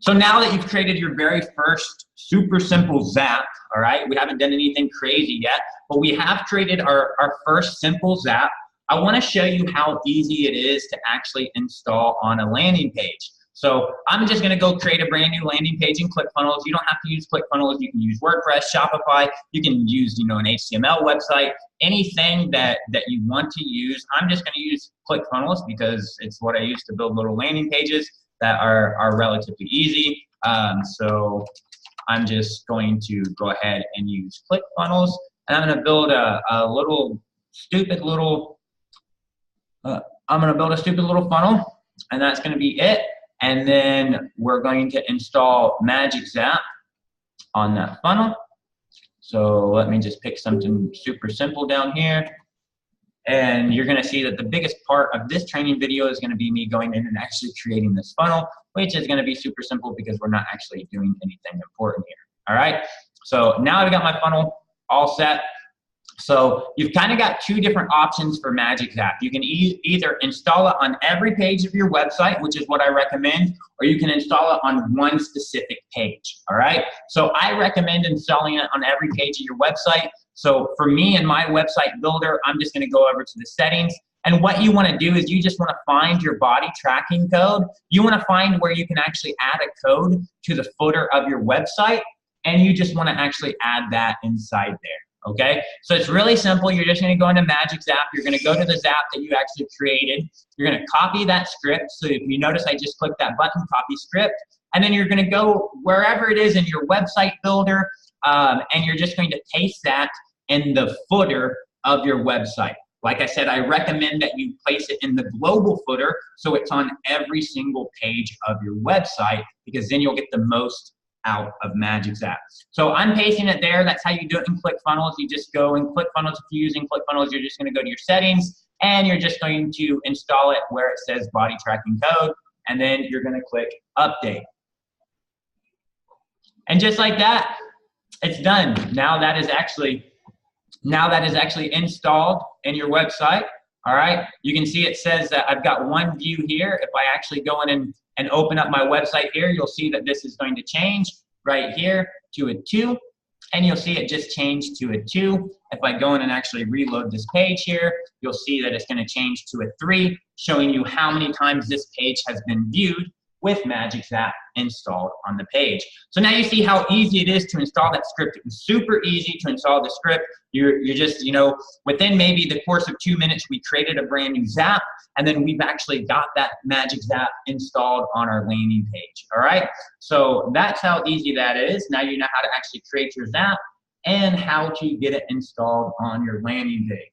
So now that you've created your very first super simple Zap, all right, we haven't done anything crazy yet, but we have created our first simple Zap. I want to show you how easy it is to actually install on a landing page. So I'm just going to go create a brand new landing page in ClickFunnels. You don't have to use ClickFunnels. You can use WordPress, Shopify. You can use, an HTML website, anything that you want to use. I'm just going to use ClickFunnels because it's what I use to build little landing pages that are relatively easy. So I'm just going to go ahead and use ClickFunnels, and I'm going to build a stupid little funnel, and that's going to be it. And then we're going to install Magic Zap on that funnel. So let me just pick something super simple down here. And you're going to see that the biggest part of this training video is going to be me going in and actually creating this funnel, which is going to be super simple because we're not actually doing anything important here. All right. So now I've got my funnel all set. So you've kind of got two different options for Magic Zap. You can either install it on every page of your website, which is what I recommend, or you can install it on one specific page. All right. So I recommend installing it on every page of your website. So for me and my website builder, I'm just going to go over to the settings. And what you want to do is you just want to find your body tracking code. You want to find where you can actually add a code to the footer of your website. And you just want to actually add that inside there. Okay, so it's really simple. You're just going to go into Magic Zap. You're going to go to the Zap that you actually created. You're going to copy that script. So if you notice, I just clicked that button, copy script. And then you're going to go wherever it is in your website builder, and you're just going to paste that in the footer of your website. Like I said, I recommend that you place it in the global footer so it's on every single page of your website, because then you'll get the most out of Magic Zap. So I'm pasting it there. That's how you do it in ClickFunnels. You just go in ClickFunnels. If you're using ClickFunnels, you're just going to go to your settings, and you're just going to install it where it says body tracking code, and then you're going to click update. And just like that, it's done. Now that is actually installed in your website. All right. You can see it says that I've got one view here. If I actually go in and open up my website here, you'll see that this is going to change right here to a 2, and you'll see it just changed to a 2. If I go in and actually reload this page here, you'll see that it's going to change to a 3, showing you how many times this page has been viewed with Magic Zap installed on the page. So now you see how easy it is to install that script. It was super easy to install the script. You're just, within maybe the course of 2 minutes, we created a brand new Zap, and then we've actually got that Magic Zap installed on our landing page. All right. So that's how easy that is. Now you know how to actually create your Zap and how to get it installed on your landing page.